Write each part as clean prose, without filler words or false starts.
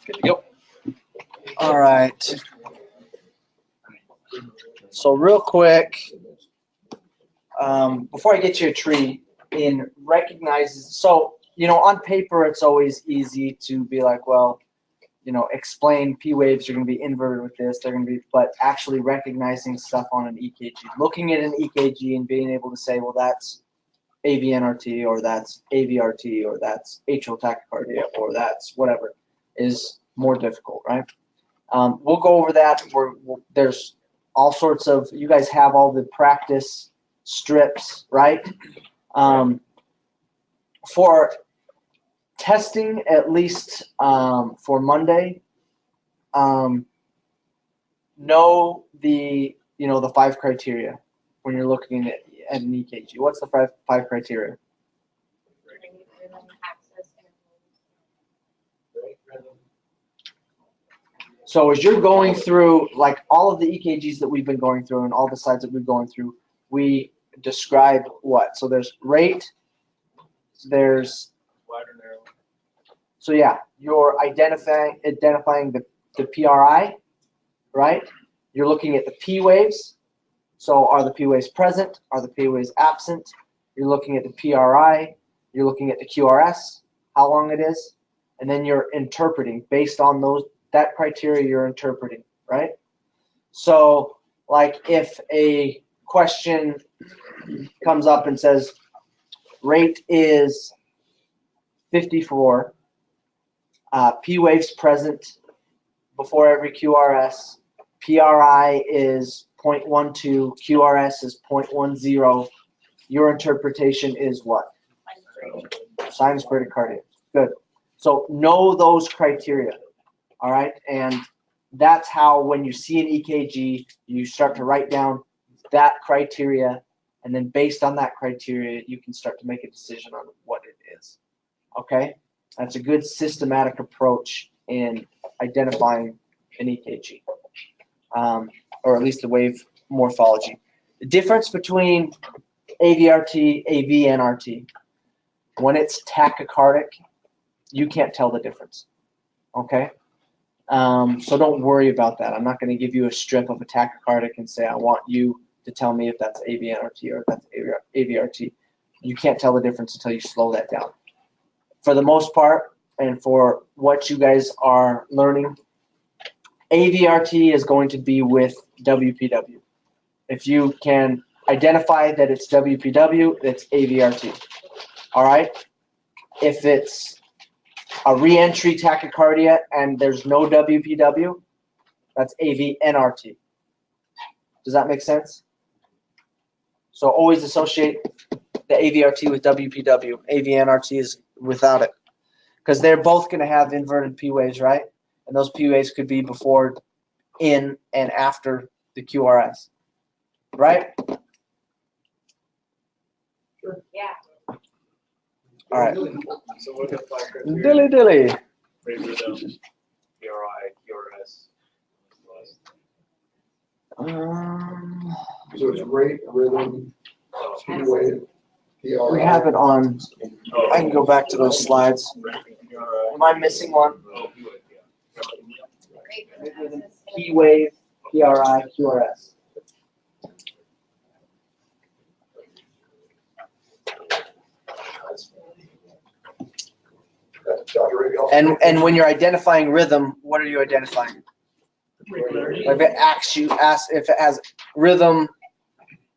Good to go. All right. So real quick, before I get you a tree, in recognizes, so, you know, on paper it's always easy to be like, well, you know, explain P waves are going to be inverted with this, they're going to be, but actually recognizing stuff on an EKG, looking at an EKG and being able to say, well, that's AVNRT, or that's AVRT, or that's atrial tachycardia, or that's whatever, is more difficult, right? We'll go over that. There's all sorts of, you guys have all the practice strips, right? For testing, at least for Monday, know the, you know, the 5 criteria when you're looking at an EKG. What's the five criteria? So as you're going through, like all of the EKGs that we've been going through and all the slides that we've been going through, we describe what? So there's rate, there's, so yeah, you're identifying the PRI, right? You're looking at the P waves. So are the P waves present? Are the P waves absent? You're looking at the PRI. You're looking at the QRS, how long it is, and then you're interpreting based on that criteria. You're interpreting, right? So, like if a question comes up and says rate is 54, P waves present before every QRS, PRI is 0.12, QRS is 0.10. Your interpretation is what? Sinus bradycardia. Good. So know those criteria, all right? And that's how when you see an EKG, you start to write down that criteria, and then based on that criteria, you can start to make a decision on what it is, okay? That's a good systematic approach in identifying an EKG, or at least the wave morphology. The difference between AVRT, AVNRT, when it's tachycardic, you can't tell the difference, okay? So don't worry about that. I'm not going to give you a strip of a tachycardic and say, I want you to tell me if that's AVNRT or if that's AVRT. You can't tell the difference until you slow that down. For the most part, and for what you guys are learning, AVRT is going to be with WPW. If you can identify that it's WPW, it's AVRT. All right? If it's a re-entry tachycardia and there's no WPW, that's AVNRT. Does that make sense? So always associate the AVRT with WPW. AVNRT is without it, because they're both going to have inverted P waves, right? And those P waves could be before, in, and after the QRS, right? Sure. Yeah. All right. So what are the 5 criteria? Dilly dilly. Rate, rhythm, PRI, QRS. So it's rate, rhythm, P wave, PRI. We have it on. I can go back to those slides. Am I missing one? P wave, PRI, QRS. And when you're identifying rhythm, what are you identifying? Like if it has rhythm,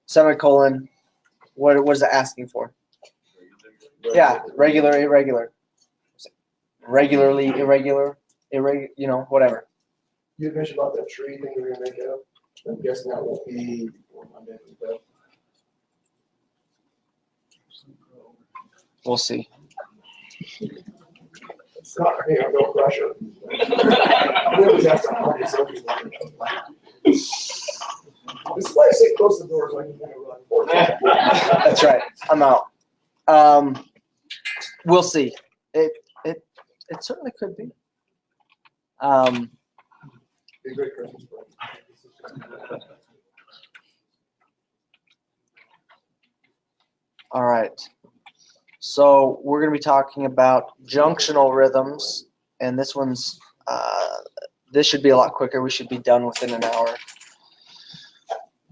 semicolon, what is it asking for? Yeah, regular, irregular. Regularly, irregular, you know, whatever. You had mentioned about that tree thing you're gonna make up. I'm guessing that won't be before Monday. We'll see. Yeah, no pressure. We always ask our parties, so we want to know. This place is close to the door, so I can kind of run forward. That's right. I'm out. We'll see. It certainly could be. Be a great Christmas present. All right. So we're going to be talking about junctional rhythms, and this one's This should be a lot quicker. We should be done within an hour.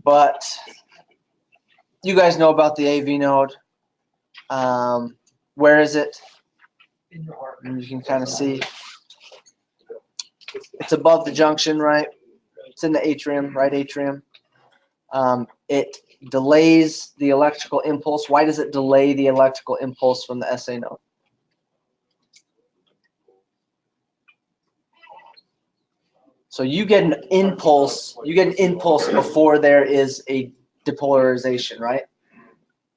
But you guys know about the AV node. Where is it? In your heart. And you can kind of see it's above the junction, right? It's in the atrium, right atrium. It delays the electrical impulse. Why does it delay the electrical impulse from the SA node? So you get an impulse. You get an impulse before there is a depolarization, right? As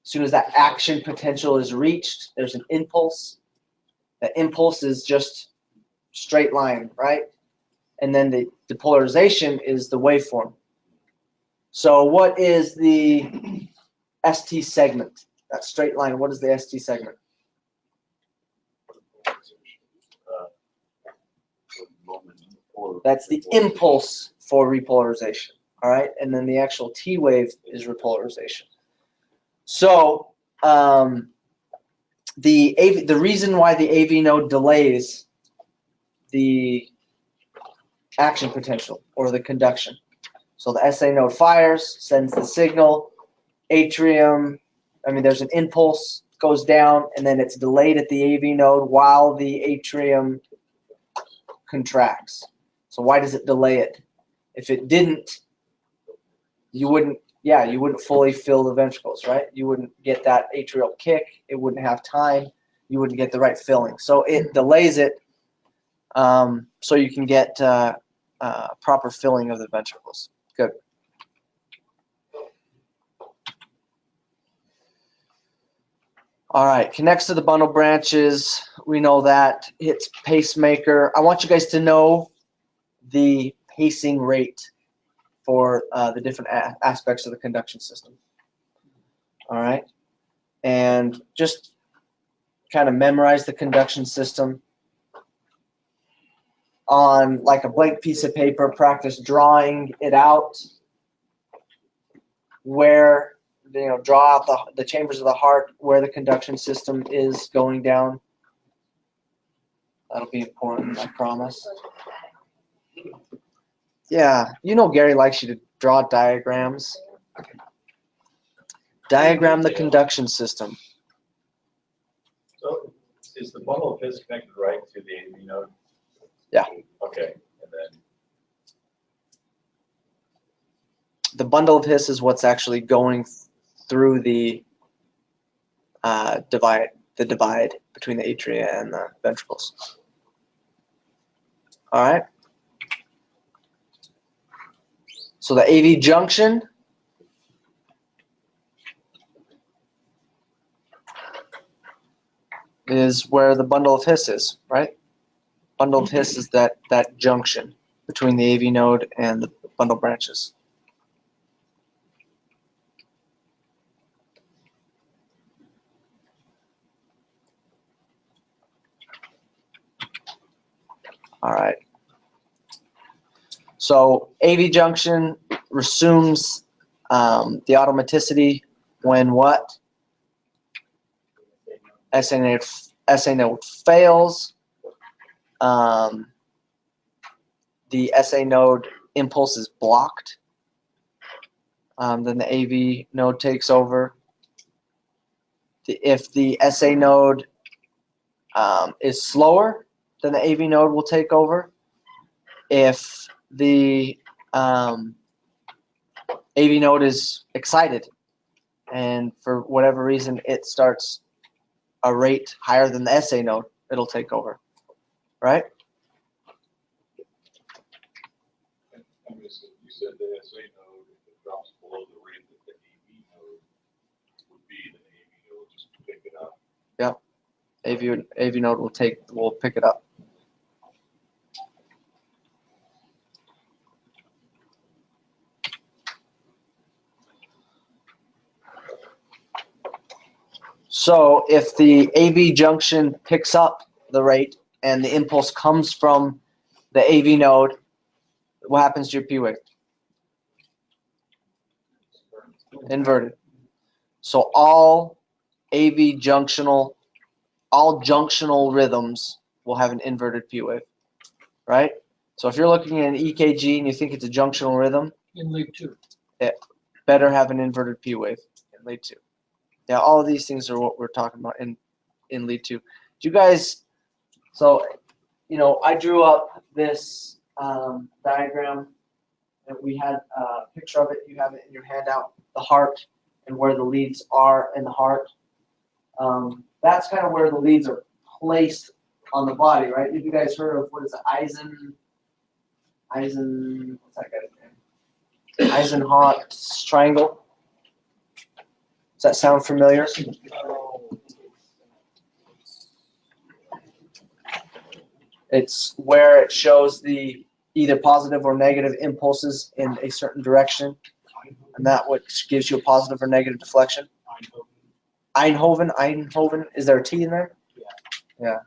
soon as that action potential is reached, there's an impulse. That impulse is just straight line, right? And then the depolarization is the waveform. So what is the ST segment? That straight line, what is the ST segment? That's the impulse for repolarization, all right? And then the actual T wave is repolarization. So the reason why the AV node delays the action potential or the conduction. So the SA node fires, sends the signal, atrium, there's an impulse, goes down, and then it's delayed at the AV node while the atrium contracts. So why does it delay it? If it didn't, you wouldn't fully fill the ventricles, right? You wouldn't get that atrial kick. It wouldn't have time. You wouldn't get the right filling. So it delays it so you can get proper filling of the ventricles. Good. All right, connects to the bundle branches. We know that. It's pacemaker. I want you guys to know the pacing rate for the different aspects of the conduction system. All right, and just kind of memorize the conduction system on like a blank piece of paper. Practice drawing it out where, draw out the chambers of the heart where the conduction system is going down. That'll be important, I promise. Yeah, Gary likes you to draw diagrams. Diagram the conduction system. So, is the bundle of his connected right to the AV node? Yeah. Okay, and then the bundle of His is what's actually going through the divide between the atria and the ventricles. All right. So the AV junction is where the bundle of His is, right? Bundle of His is that junction between the AV node and the bundle branches. All right. So AV junction resumes the automaticity when what? SA node fails. The SA node impulse is blocked. Then the AV node takes over. If the SA node is slower, then the AV node will take over. If the AV node is excited and for whatever reason it starts a rate higher than the SA node, it'll take over, right? you said the SA node, if it drops below the rate that the AV node would be, then the AV node will just pick it up. Yep. AV node will pick it up. So if the AV junction picks up the rate and the impulse comes from the AV node, what happens to your P wave? Inverted. So all junctional rhythms will have an inverted P wave. right? So if you're looking at an EKG and you think it's a junctional rhythm, In lead 2. better have an inverted P wave in lead 2. Yeah, all of these things are what we're talking about in lead 2. Do you guys? So, I drew up this diagram, and we had a picture of it. You have it in your handout. The heart and where the leads are in the heart. That's kind of where the leads are placed on the body, right? Have you guys heard of what is it, what's that guy's name? Eisenhower's triangle. Does that sound familiar? It's where it shows the either positive or negative impulses in a certain direction, and that which gives you a positive or negative deflection. Eindhoven. Is there a T in there? Yeah.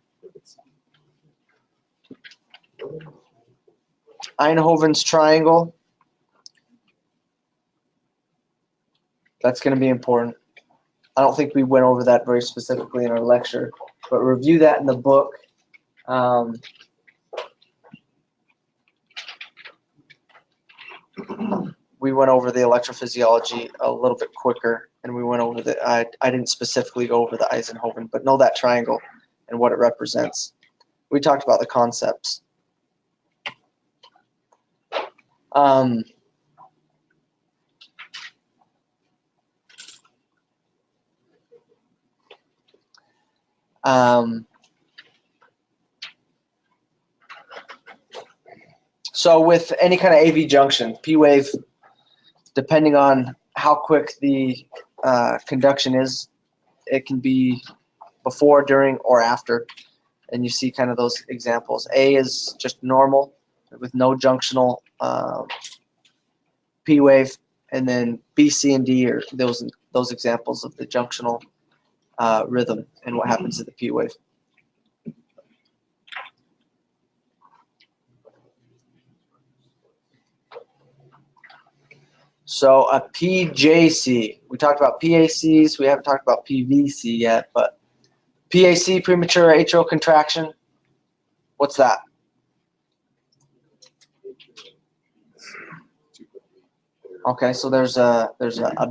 Eindhoven's triangle. That's going to be important. I don't think we went over that very specifically in our lecture, but review that in the book. We went over the electrophysiology a little bit quicker, and we went over I didn't specifically go over the Eisenhoven, but know that triangle and what it represents. We talked about the concepts. So with any kind of AV junction, P wave, depending on how quick the conduction is, it can be before, during, or after. And you see kind of those examples. A is just normal with no junctional P wave, and then B, C, and D are those examples of the junctional rhythm and what happens to the P wave. So a PJC, we talked about PACs, we haven't talked about PVC yet, but PAC, premature atrial contraction, what's that? Okay, so there's a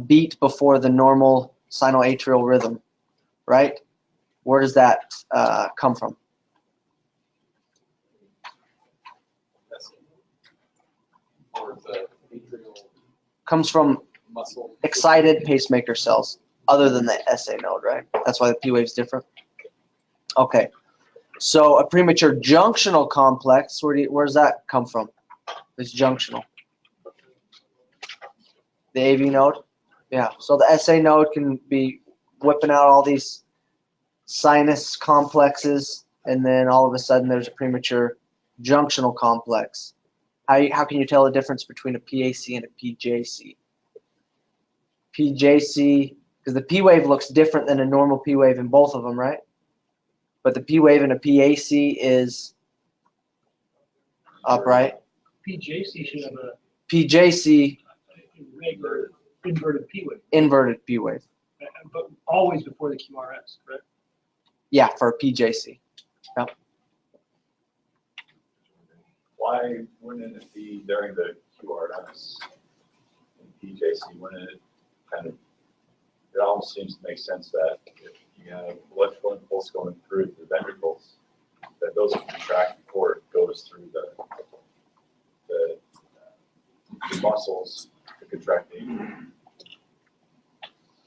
beat before the normal sinoatrial rhythm, right? Where does that come from? Comes from excited pacemaker cells, other than the SA node, right? That's why the P wave's different. Okay, so a premature junctional complex, where does that come from? It's junctional. The AV node? Yeah, so the SA node can be whipping out all these sinus complexes, and then all of a sudden there's a premature junctional complex. How can you tell the difference between a PAC and a PJC? PJC, because the P wave looks different than a normal P wave in both of them, right? But the P wave in a PAC is upright. PJC should have a PJC, regular inverted P wave, inverted P wave. but always before the QRS, correct? Yeah, for a PJC. Yep. Why wouldn't it be during the QRS and PJC? Wouldn't it kind of, it almost seems to make sense that if you have electrical impulse going through the ventricles, that those contract before it goes through the muscles to contract the.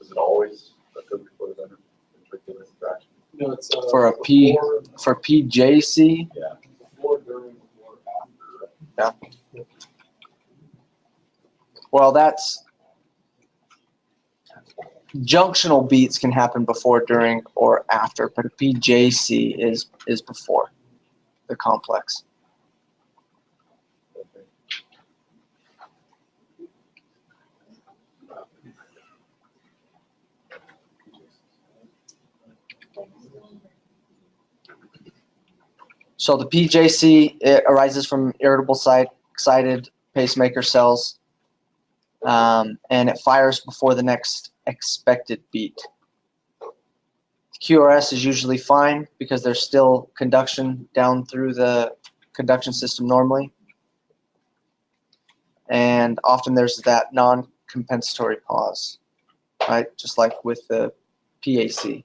Is it always occur before the ventricular contraction? No, it's For a for PJC. Yeah. Before, during, before, after. Yeah. Well, that's junctional beats can happen before, during, or after, but a PJC is before the complex. So the PJC, it arises from irritable site excited pacemaker cells, and it fires before the next expected beat. QRS is usually fine because there's still conduction down through the conduction system normally. And often there's that non-compensatory pause, right? Just like with the PAC.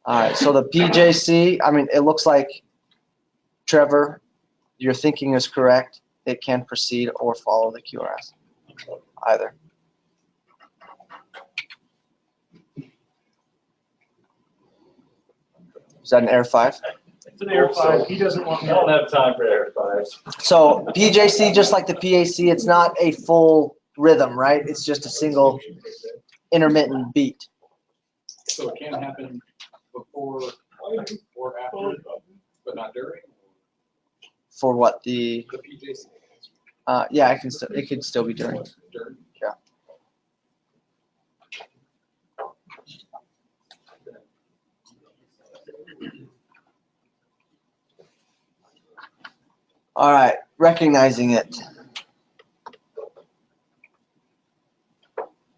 All right, so the PJC, I mean, it looks like, Trevor, your thinking is correct. It can proceed or follow the QRS, either. Is that an Air 5? It's an Air 5. He doesn't want I me don't to. have time for Air 5s. So PJC, just like the PAC, it's not a full rhythm, right? It's just a single intermittent beat. So it can happen before or after, but not during For what the? the PJC. Yeah, it could still be during. During. Yeah. All right, recognizing it.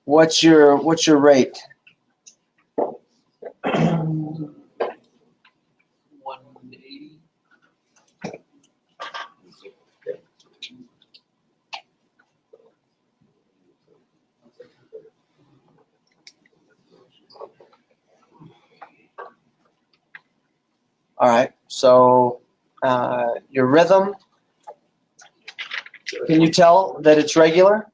What's your rate? 180. All right, so your rhythm, can you tell that it's regular?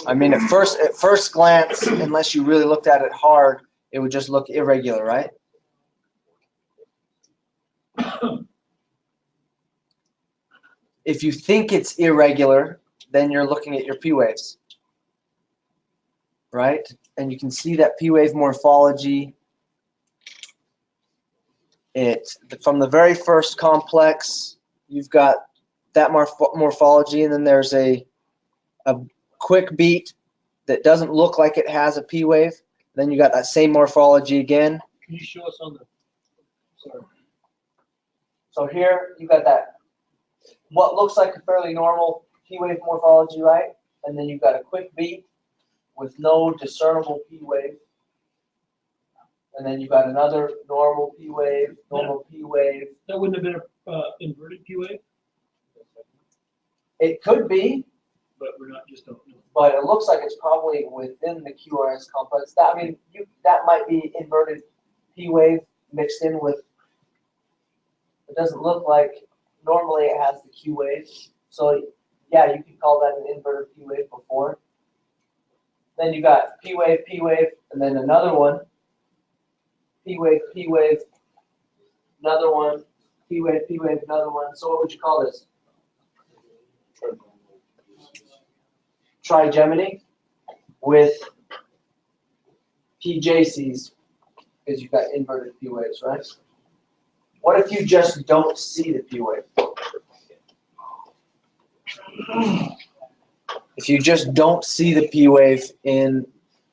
I mean, at first glance, unless you really looked at it hard, it would just look irregular, right? If you think it's irregular, then you're looking at your P waves, right? And you can see that P wave morphology. From the very first complex, you've got that morphology, and then there's a quick beat that doesn't look like it has a P wave. Then you got that same morphology again. Can you show us on the? Sorry. So here you got that what looks like a fairly normal P wave morphology, right? And then you've got a quick beat with no discernible P wave. And then you've got another normal P wave, normal P wave. That wouldn't have been an inverted P wave, It could be, but we're not just don't know. but it looks like it's probably within the QRS complex. That might be inverted P wave mixed in with. It doesn't look like normally it has the Q wave. So yeah, you could call that an inverted P wave before. Then you got P wave, and then another one. P wave, another one. P wave, another one. So what would you call this? Trigeminy with PJCs, because you've got inverted P waves, right? What if you just don't see the P wave? If you just don't see the P wave in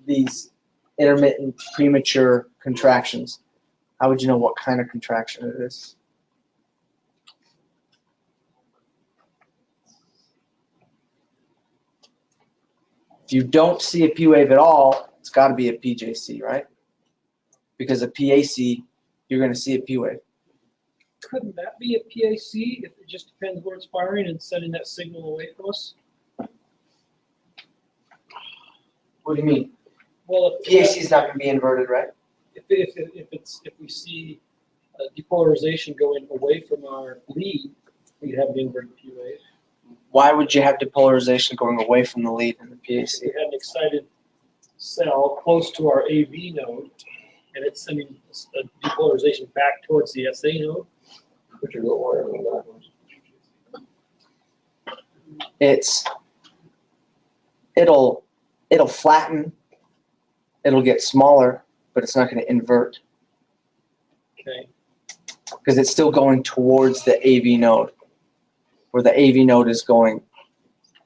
these intermittent premature contractions, how would you know what kind of contraction it is? If you don't see a P wave at all, it's got to be a PJC, right? Because a PAC, you're going to see a P wave. Couldn't that be a PAC if it just depends where it's firing and sending that signal away from us? What do you mean? Well, PAC is not going to be inverted, right? if we see depolarization going away from our lead, we'd have an inverted P wave. Why would you have depolarization going away from the lead in the If PAC? we had an excited cell close to our AV node, and it's sending a depolarization back towards the SA node. Put your little wire on that. It'll flatten, it'll get smaller, but it's not going to invert Okay. because it's still going towards the AV node, where the AV node is going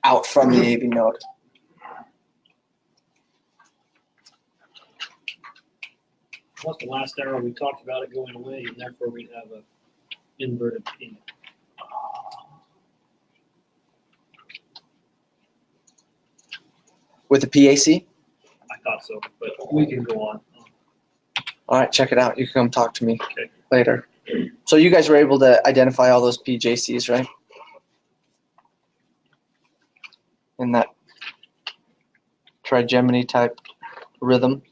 out from the AV node. Plus the last arrow we talked about it going away, and therefore we'd have a inverted P. with the PAC? I thought so, but we can go on. All right, check it out. You can come talk to me Okay. later. So you guys were able to identify all those PJCs, right? In that trigeminy type rhythm.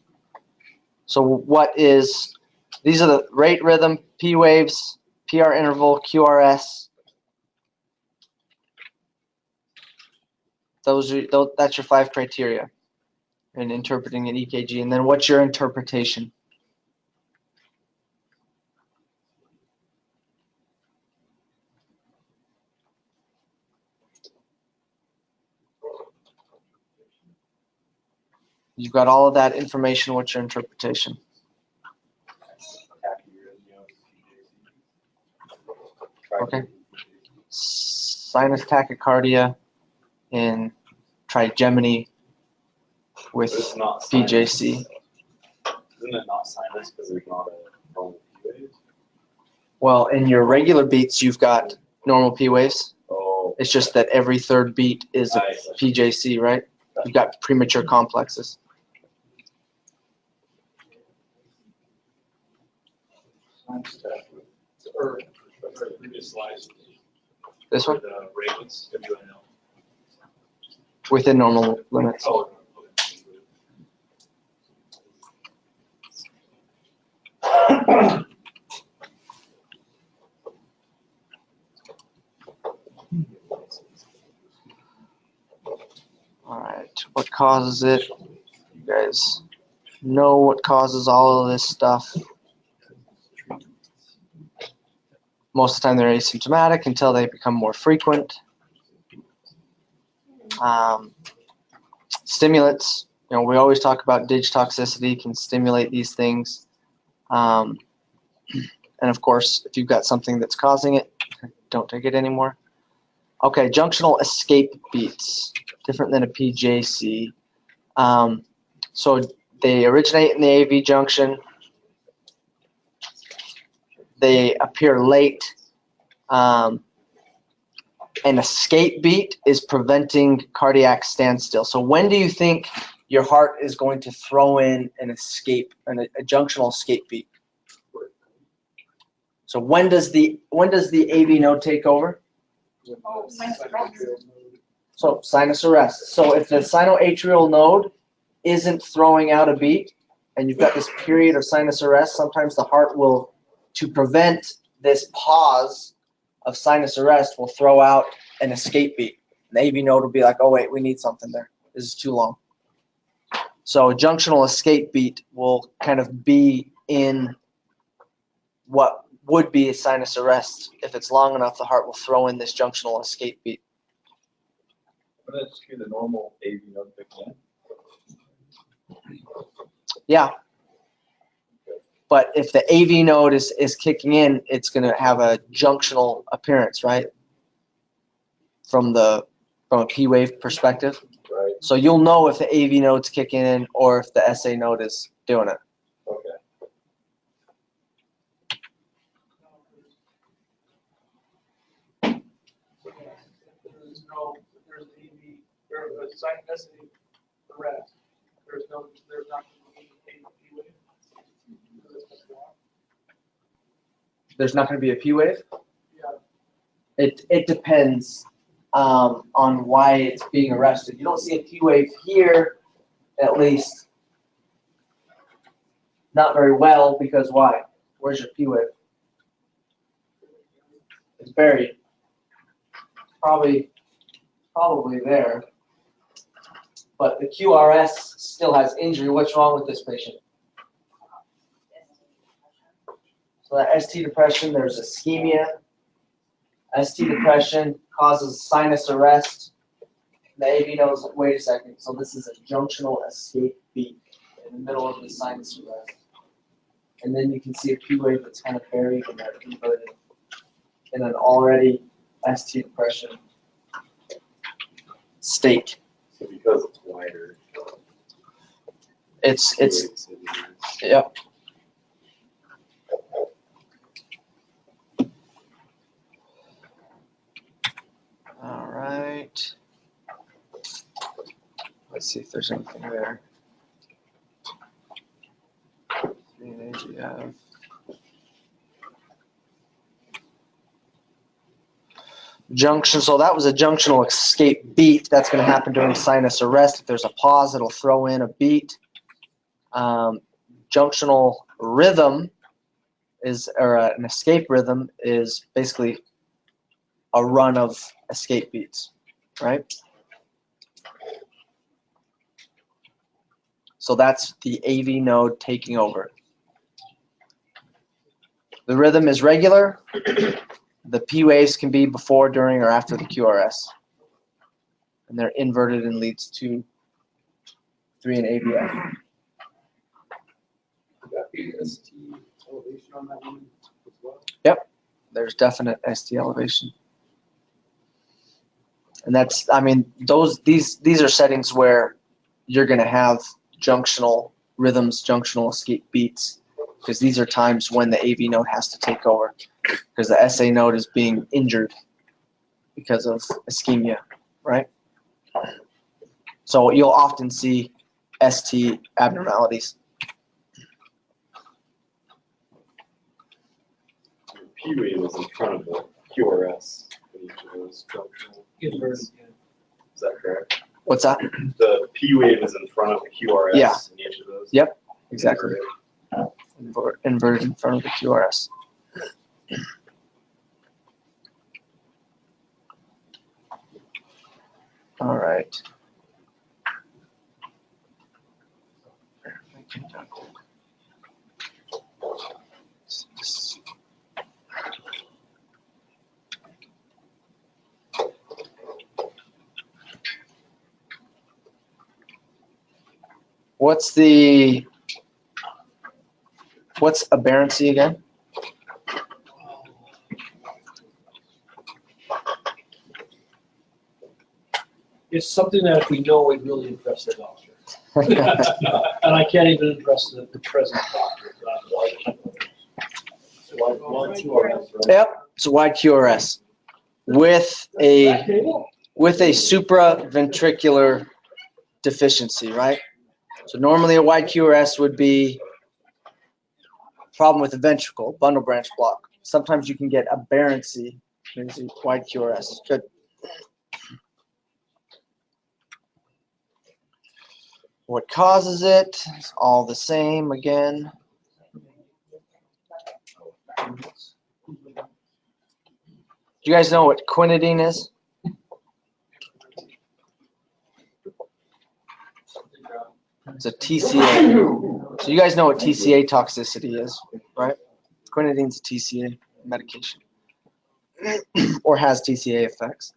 So these are the rate rhythm, P waves, PR interval, QRS. That's your 5 criteria in interpreting an EKG. And then what's your interpretation? You've got all of that information. What's your interpretation? Okay. Sinus tachycardia in trigeminy with It's not PJC. Isn't it not sinus because there's not a normal P wave? Well, in your regular beats, you've got normal P waves. Oh. It's just that every third beat is a Nice. PJC, right? You've got premature complexes. Or previous slides. This one? The Ravens, WNL. Within normal limits. Oh, All right. What causes it? You guys know what causes all of this stuff. Most of the time they're asymptomatic until they become more frequent. Stimulants, we always talk about digitoxicity can stimulate these things. And of course, if you've got something that's causing it, don't take it anymore. Okay, junctional escape beats, different than a PJC. So they originate in the AV junction. They appear late. An escape beat is preventing cardiac standstill. So when do you think your heart is going to throw in an escape, a junctional escape beat? So when does the AV node take over? So sinus arrest. So if the sinoatrial node isn't throwing out a beat, and you've got this period of sinus arrest, sometimes the heart will, to prevent this pause of sinus arrest, will throw out an escape beat. The AV node will be like, oh wait, we need something there. This is too long. So a junctional escape beat will kind of be in what would be a sinus arrest. If it's long enough, the heart will throw in this junctional escape beat. But that's the normal AV node picking in. Yeah. But if the AV node is kicking in, it's going to have a junctional appearance, right? From a P wave perspective. Right. So you'll know if the AV node's kicking in or if the SA node is doing it. Okay. There's AV, there's a sinus arrest. There's not going to be a P wave. There's not going to be a P wave? Yeah. It depends on why it's being arrested. You don't see a P wave here, at least. Not very well, because why? Where's your P wave? It's buried. Probably there. But the QRS still has injury. What's wrong with this patient? So that ST depression, there's ischemia. ST depression causes sinus arrest. The AV knows, wait a second, so this is a junctional escape beat in the middle of the sinus arrest. And then you can see a P wave that's kind of buried in there, inverted in an already ST depression state. So because it's wider. It's yep. All right. Let's see if there's anything there. 3 and AGF. Junction, so that was a junctional escape beat. That's going to happen during sinus arrest. If there's a pause, it'll throw in a beat. Junctional rhythm is, or an escape rhythm is basically a run of escape beats, right? So that's the AV node taking over. The rhythm is regular. The P waves can be before, during, or after the QRS. And they're inverted and leads to 3 and AVF. Would that be ST elevation on that one as well? Yep, there's definite ST elevation. And that's, I mean, these are settings where you're going to have junctional rhythms, junctional escape beats, because these are times when the AV node has to take over, because the SA node is being injured because of ischemia, right? So you'll often see ST abnormalities. P wave was in front of the QRS in each of those junctional. Inverted, yeah. Is that correct? What's that? The P wave is in front of the QRS Yeah. in each of those? Yep, exactly. Inverted in front of the QRS. All right. What's aberrancy again? It's something that if we know, we'd really impress the doctor. And I can't even impress the present doctor. One QRS, right? Yep, it's a wide QRS with a supraventricular deficiency, right? So normally a wide QRS would be a problem with the ventricle, bundle branch block. Sometimes you can get aberrancy. There's a wide QRS. Good. What causes it is all the same again. Do you guys know what quinidine is? It's a TCA. So you guys know what TCA toxicity is, right? Quinidine's a TCA medication, or has TCA effects.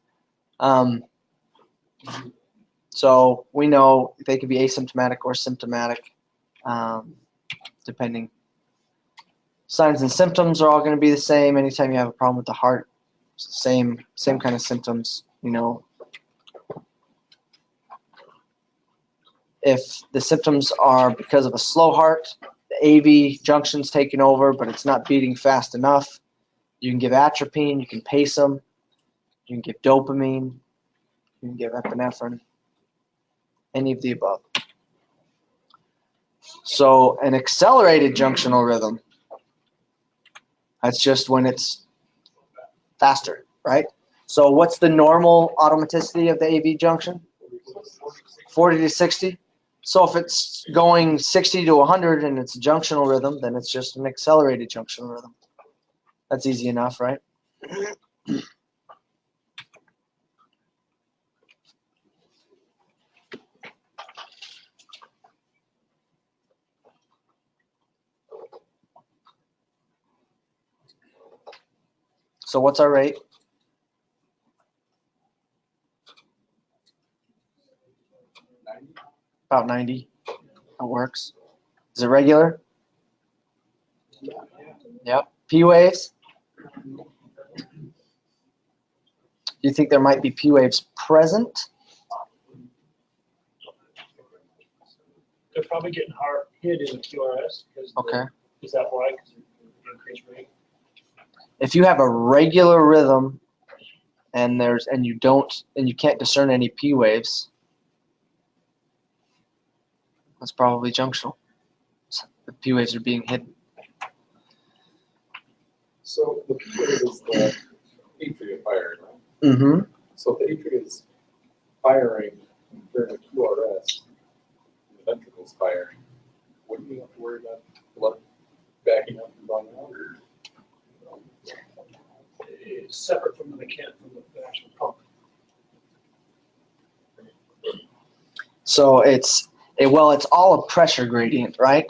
So we know they can be asymptomatic or symptomatic, depending. Signs and symptoms are all going to be the same. Anytime you have a problem with the heart, same kind of symptoms, you know. If the symptoms are because of a slow heart, the AV junction's taking over, but it's not beating fast enough, you can give atropine, you can pace them, you can give dopamine, you can give epinephrine, any of the above. So an accelerated junctional rhythm, that's just when it's faster, right? So what's the normal automaticity of the AV junction? 40 to 60. So if it's going 60 to 100 and it's a junctional rhythm, then it's just an accelerated junctional rhythm. That's easy enough, right? So what's our rate? About 90. That works. Is it regular? Yep. P waves? Do you think there might be P waves present? They're probably getting hard hit in the QRS. Okay. Is that why? Because of the increased rate? If you have a regular rhythm and you can't discern any P waves, That's probably junctional. The P waves are being hidden. So the P wave is the atria firing, right? Mm-hmm. So if the atria is firing during the QRS, and the ventricle's firing, wouldn't you have to worry about blood backing up and going out? Or, It's separate from the actual pump. So it's all a pressure gradient, right?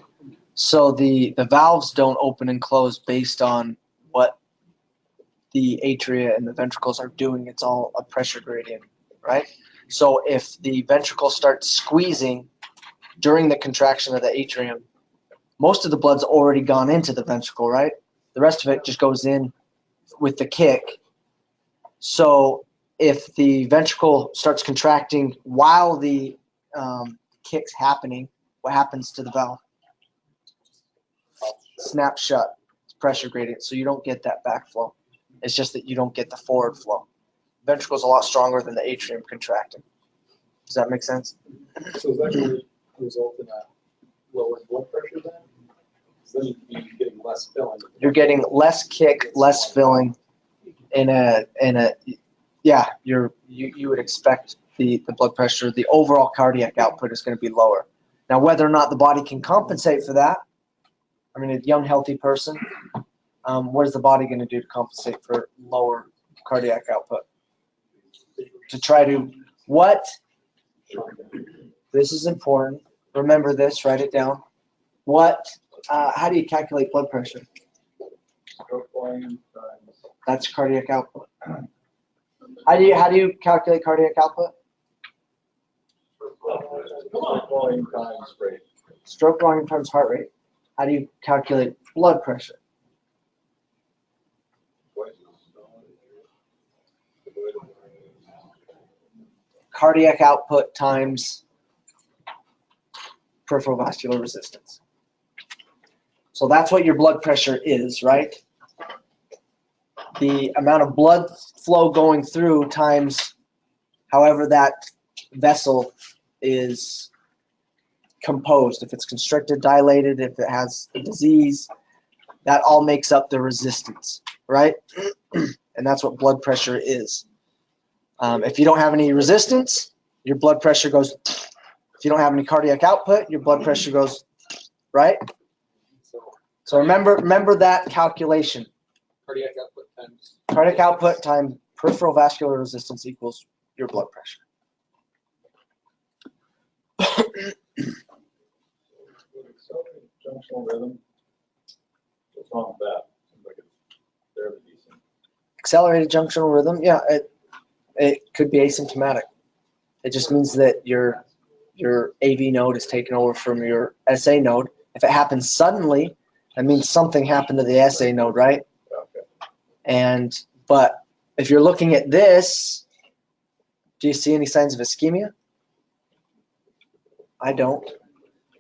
So the valves don't open and close based on what the atria and the ventricles are doing. It's all a pressure gradient, right? So if the ventricle starts squeezing during the contraction of the atrium, most of the blood's already gone into the ventricle, right? The rest of it just goes in with the kick. So if the ventricle starts contracting while the kick's happening, what happens to the valve? Snap shut. It's pressure gradient, so you don't get that backflow. It's just that you don't get the forward flow. Ventricle's a lot stronger than the atrium contracting. Does that make sense? so is that going to result in a lower blood pressure then? So then you'd be getting less filling. You're getting less kick, less filling you would expect the blood pressure, the overall cardiac output is going to be lower. Now, whether or not the body can compensate for that, I mean, a young, healthy person, what is the body going to do to compensate for lower cardiac output? To try to, this is important. Remember this, write it down. How do you calculate blood pressure? Stroke volume times That's cardiac output. How do you calculate cardiac output? stroke volume times rate. Stroke volume times heart rate. How do you calculate blood pressure? Cardiac output times peripheral vascular resistance. So that's what your blood pressure is, right? The amount of blood flow going through times however that vessel is composed. If it's constricted, dilated, if it has a disease, that all makes up the resistance, right? And that's what blood pressure is. If you don't have any resistance, your blood pressure goes. If you don't have any cardiac output, your blood pressure goes, right? So remember that calculation. Cardiac output times. Cardiac output times peripheral vascular resistance equals your blood pressure. Junctional rhythm. What's wrong with that? Seems like it's fairly decent. Accelerated junctional rhythm, yeah, it could be asymptomatic. It just means that your AV node is taken over from your SA node. If it happens suddenly, that means something happened to the SA node, right? Okay. But if you're looking at this, do you see any signs of ischemia? I don't.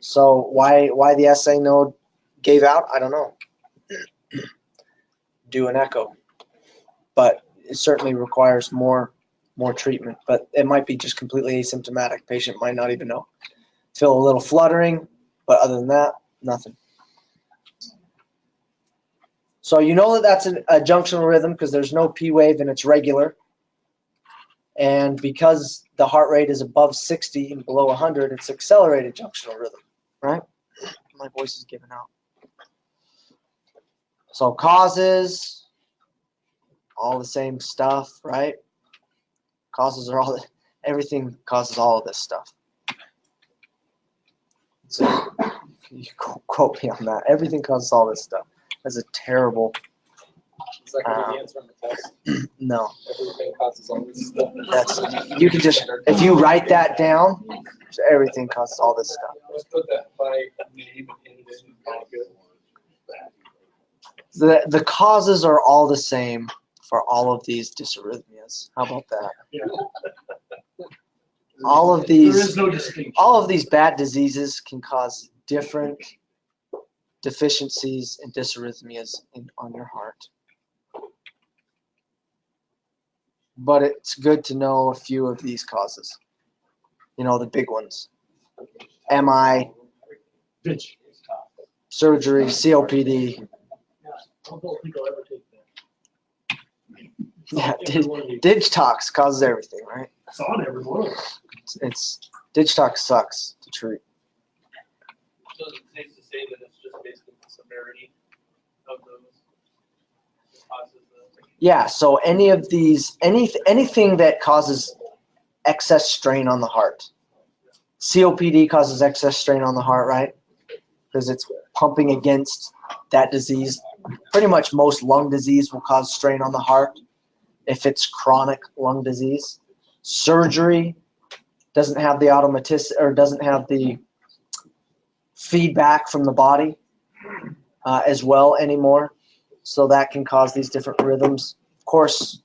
So why the SA node gave out? I don't know. Do an echo, but it certainly requires more treatment. But it might be just completely asymptomatic. Patient might not even know. Feel a little fluttering, but other than that, nothing. So you know that that's a junctional rhythm because there's no P wave and it's regular. And because the heart rate is above 60 and below 100, it's accelerated junctional rhythm, right? My voice is giving out. So causes, all the same stuff, right? Causes are everything causes all of this stuff. So you quote me on that. Everything causes all this stuff. That's a terrible. Is that going to be the answer on the test? No. Everything causes all this stuff. You can just, if you write that down, everything causes all this stuff. Just put that by name and it in. The causes are all the same for all of these dysarrhythmias. How about that? Yeah. All of There these, is no distinction. all of these bad diseases can cause different deficiencies and dysarrhythmias on your heart. But it's good to know a few of these causes. You know, the big ones. MI, Ditch. surgery, COPD. Yeah, I don't think I'll ever take that. Yeah, Every one of these. Digitox causes everything, right? It's on every one of them. It's Digitox sucks to treat. So is it safe to say that it's just basically the severity of those that causes the? Yeah, so any of these, anything that causes excess strain on the heart. COPD causes excess strain on the heart, right? Because it's pumping against that disease. Pretty much most lung disease will cause strain on the heart if it's chronic lung disease. Surgery doesn't have the doesn't have the feedback from the body as well anymore. So that can cause these different rhythms. Of course,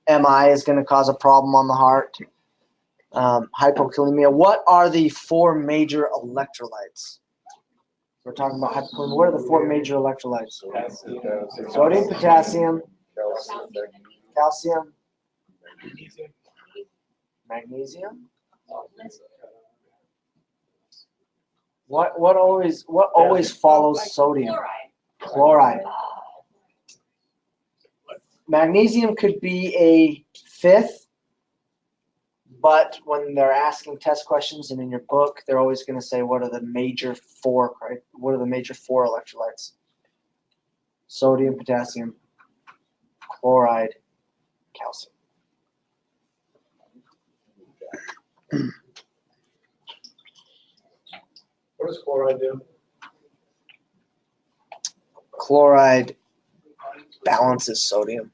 MI is going to cause a problem on the heart. Hypokalemia. What are the 4 major electrolytes? We're talking about hypokalemia. What are the 4 major electrolytes? Sodium, potassium, calcium, magnesium. What always follows sodium? Chloride. Magnesium could be a 5th, but when they're asking test questions and in your book, they're always going to say, what are the major 4, right? What are the major 4 electrolytes? Sodium, potassium, chloride, calcium. What does chloride do? Chloride balances sodium.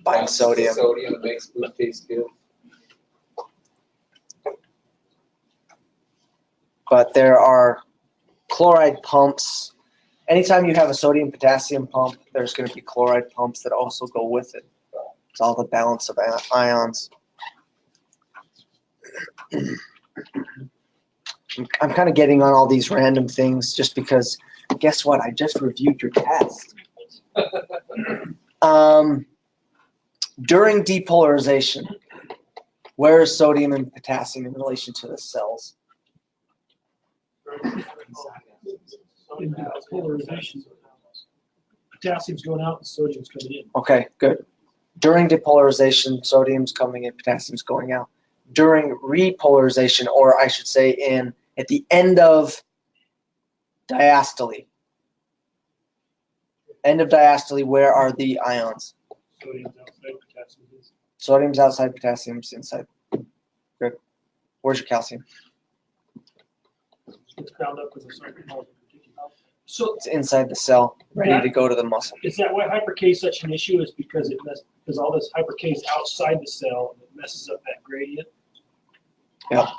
Binds sodium. Sodium makes food taste good. But there are chloride pumps. Anytime you have a sodium potassium pump, there's going to be chloride pumps that also go with it. It's all the balance of ions. I'm kind of getting on all these random things just because, guess what? I just reviewed your test. During depolarization, where is sodium and potassium in relation to the cells? In polarization, potassium's going out and sodium's coming in. Okay, good. During depolarization, sodium's coming in, potassium's going out. During repolarization, or I should say at the end of diastole. End of diastole, where are the ions? Sodium's outside, potassium's inside. Sodium's outside, potassium's inside. Good. Where's your calcium? It's ground up with a certain molecule. So It's inside the cell, ready to go to the muscle. is that why hyperK is such an issue? Is because because all this hyperK is outside the cell and it messes up that gradient? Yeah.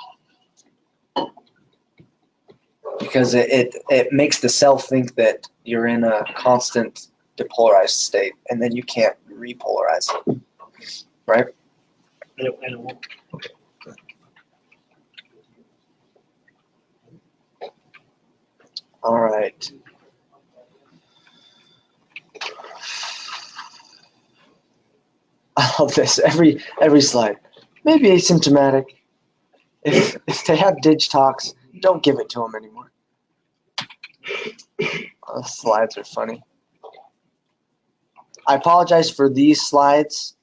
Because it makes the cell think that you're in a constant depolarized state, and then you can't repolarize, right? And it won't. Okay. All right. I love this. Every slide. Maybe asymptomatic. If they have Digitox, don't give it to them anymore. The slides are funny. I apologize for these slides,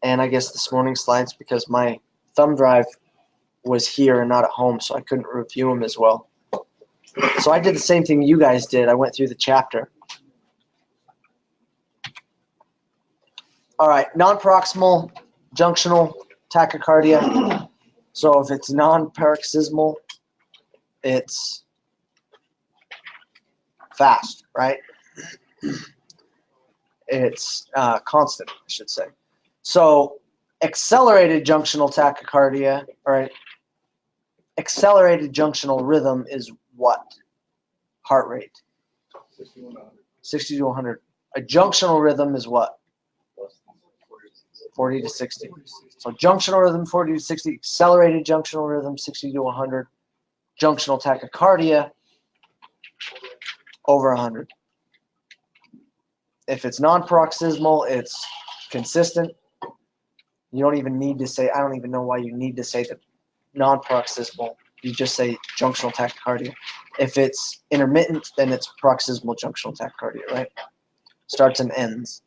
and I guess this morning's slides, because my thumb drive was here and not at home, so I couldn't review them as well. So I did the same thing you guys did. I went through the chapter. All right, non-paroxysmal junctional tachycardia. So if it's non-paroxysmal, it's fast, right? It's constant, I should say. So accelerated junctional tachycardia, or accelerated junctional rhythm is what? Heart rate. 60 to 100. A junctional rhythm is what? 40 to 60. So junctional rhythm, 40 to 60. Accelerated junctional rhythm, 60 to 100. Junctional tachycardia, over 100. If it's non-paroxysmal, it's consistent. You don't even need to say, I don't even know why you need to say that non-paroxysmal You just say junctional tachycardia. If it's intermittent, then it's paroxysmal junctional tachycardia, right? Starts and ends.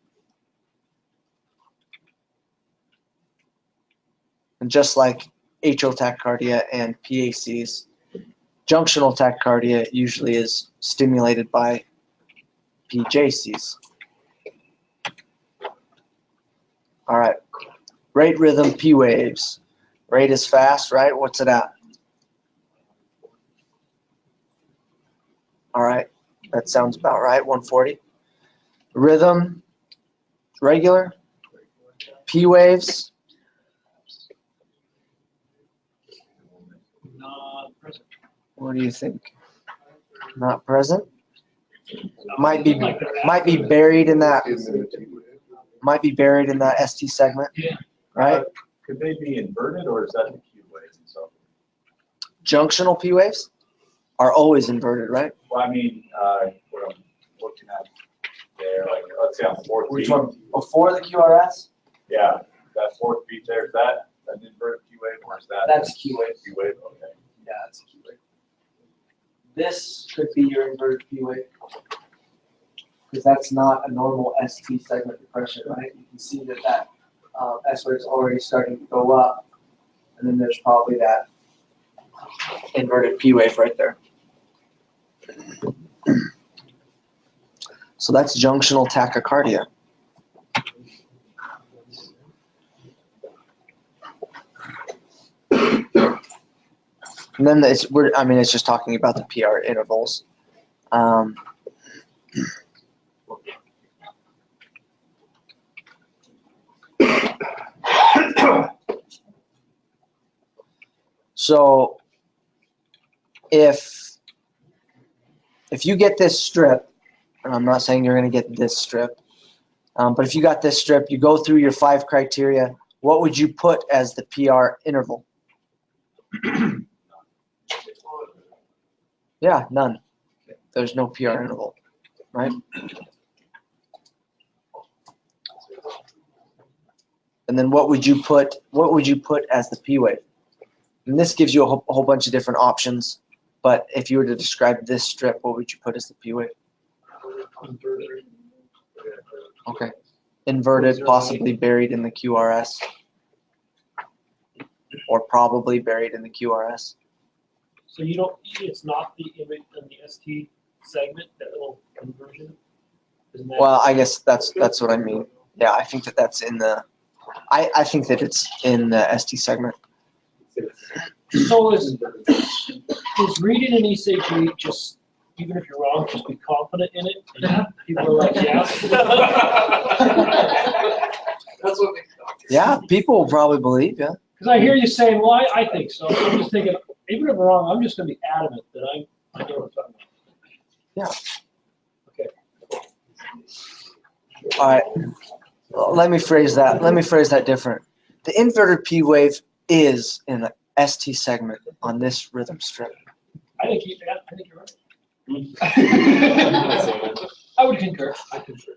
And just like atrial tachycardia and PACs, junctional tachycardia usually is stimulated by PJCs. All right. Rate rhythm, P waves. Rate is fast, right? What's it at? All right. That sounds about right, 140. Rhythm, regular. P waves, Not present. what do you think? Not present? Might be buried in that ST segment, Yeah. right? Could they be inverted, or is that the Q wave itself? Junctional P waves are always inverted, right? Well, I mean, what I'm looking at there, like, let's say on the fourth Which beat. one? Before the QRS? Yeah, that fourth beat there, is that an inverted Q wave, or is that? That's Q wave. Q wave, okay. Yeah, that's a Q wave. This could be your inverted P wave. Because that's not a normal ST segment depression, right? You can see that S wave is already starting to go up, and then there's probably that inverted P wave right there. So that's junctional tachycardia. And then it's just talking about the PR intervals. So if you get this strip, and I'm not saying you're going to get this strip, but if you got this strip, you go through your 5 criteria, what would you put as the PR interval? Yeah, none. There's no PR interval, right? And then what would you put as the P wave? And this gives you a whole bunch of different options, but if you were to describe this strip, what would you put as the P wave? Okay. Inverted, possibly buried in the QRS. Or probably buried in the QRS. So you don't, it's not the image in the ST segment, that little conversion? Isn't that? Well, I guess that's what I mean. Yeah, I think that's in the, I think that it's in the ST segment. So is reading an ECG just, even if you're wrong, just be confident in it? And people are like, yeah. That's what makes doctors. Yeah, people will probably believe, yeah. Because I hear you saying, well, I think so. I'm just thinking, even if I'm wrong, I'm just going to be adamant that I know what I'm talking about. Yeah. Okay. All right. Well, let me phrase that different. The inverted P wave is in the ST segment on this rhythm strip. I think you're right. I would concur. I concur.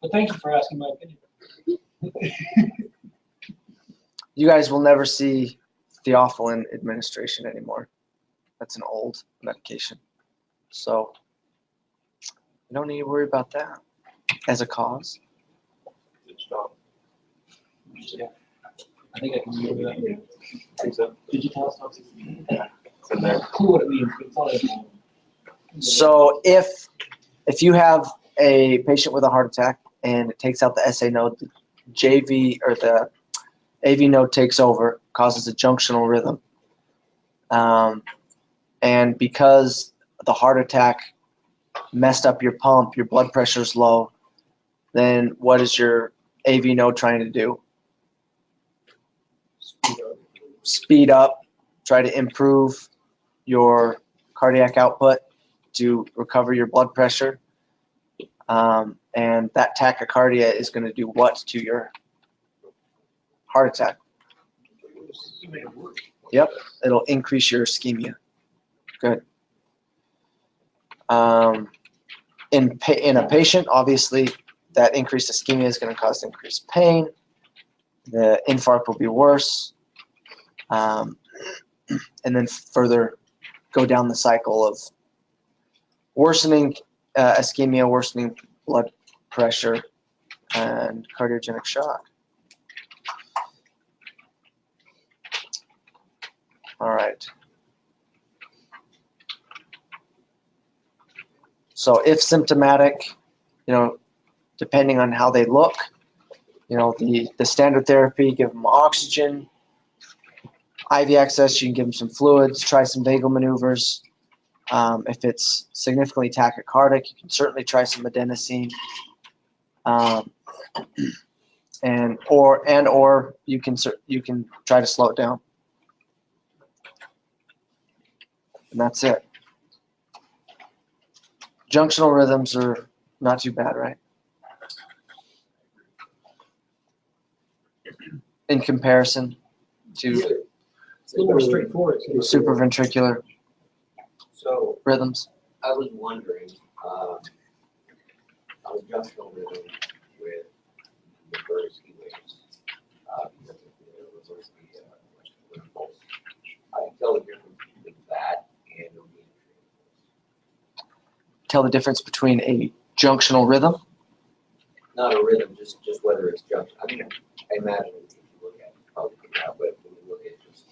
But thank you for asking my opinion. You guys will never see theophylline administration anymore. That's an old medication. So you don't need to worry about that as a cause. Yeah. I think I can remember that. Think so. Did you tell us about It's in there. clue what it means? It's not a, So if you have a patient with a heart attack and it takes out the SA node, the JV or the AV node takes over, causes a junctional rhythm. And because the heart attack messed up your pump, your blood pressure is low, then what is your AV node trying to do? Speed up, try to improve your cardiac output to recover your blood pressure. And that tachycardia is going to do what to your heart attack? Yep, it'll increase your ischemia. Good. In a patient, obviously, that increased ischemia is going to cause increased pain. The infarct will be worse. and then further go down the cycle of worsening ischemia, worsening blood pressure, and cardiogenic shock. All right. So if symptomatic, depending on how they look, the standard therapy, give them oxygen, IV access, you can give them some fluids, try some vagal maneuvers. If it's significantly tachycardic, you can certainly try some adenosine, or you can try to slow it down, and that's it. Junctional rhythms are not too bad, right? In comparison to It's a little more straightforward. supraventricular So rhythms. I was wondering, on the junctional rhythm with the first waves, because it was supposed to be a pulse. I can tell the difference between that and a re-entry. Tell the difference between a junctional rhythm. Not a rhythm, just whether it's junction. I mean, I imagine if you look at it, probably now, but when you look at just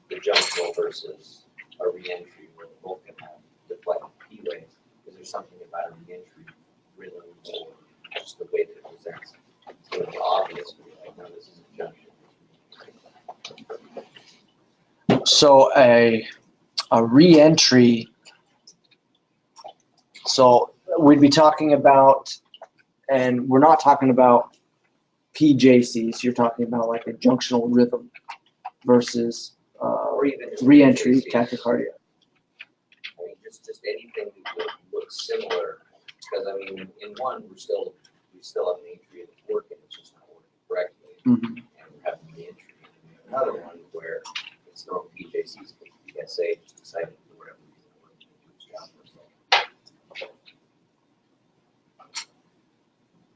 the junctional versus a re-entry, where they both can have deflected P waves, is there something about a re-entry rhythm or just the way that it presents? It's going to be obvious, but you're like, no, this is a junction. So a re-entry. So we'd be talking about, and we're not talking about PJCs. You're talking about like a junctional rhythm versus Or even just re-entry PJC. tachycardia. I mean, just anything that would look similar, because I mean, in one, we still have an atria that's working, it's just not working correctly, Mhm. and we're having the entry. And another one where it's no PJCs, but PSA just decided for whatever reason it wasn't going to do its job for itself.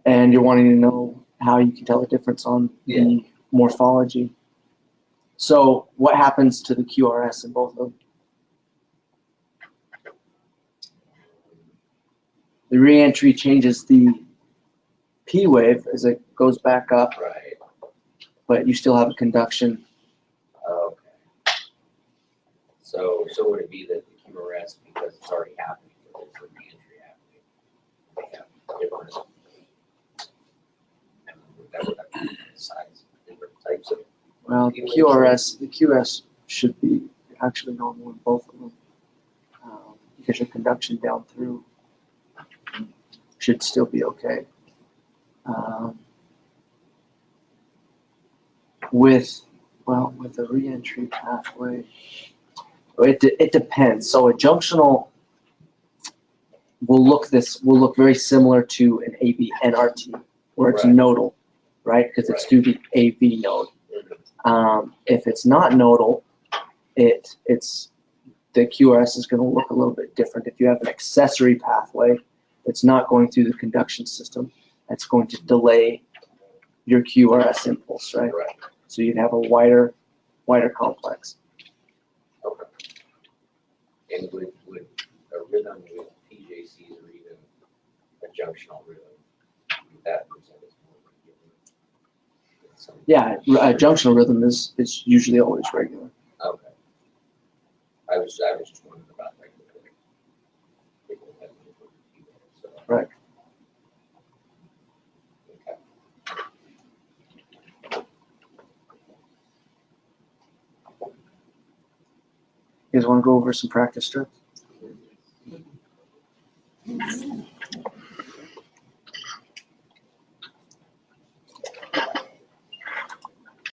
And you're wanting to know how you can tell the difference on the morphology. So what happens to the QRS in both of them? The re-entry changes the P wave as it goes back up, Right. but you still have a conduction. Okay. So would it be that the QRS, because it's already happening, because there's a re-entry happening, they have different, and that would have different size, different types of. Well, the QRS should be actually normal in both of them, because your conduction down through should still be okay. With a re-entry pathway, it depends. So a junctional will look very similar to an AV NRT, where it's Right. nodal, right? Because it's through the AV node. If it's not nodal, it's the QRS is going to look a little bit different. If you have an accessory pathway that's not going through the conduction system, that's going to delay your QRS impulse, right? Right. So you'd have a wider complex. Okay. And would a rhythm with PJCs or even a junctional rhythm, would that present as more regular? Yeah, a junctional rhythm is usually always regular. Okay. I was just wondering about regular. People have different people, so. Right. Okay. You guys want to go over some practice strips?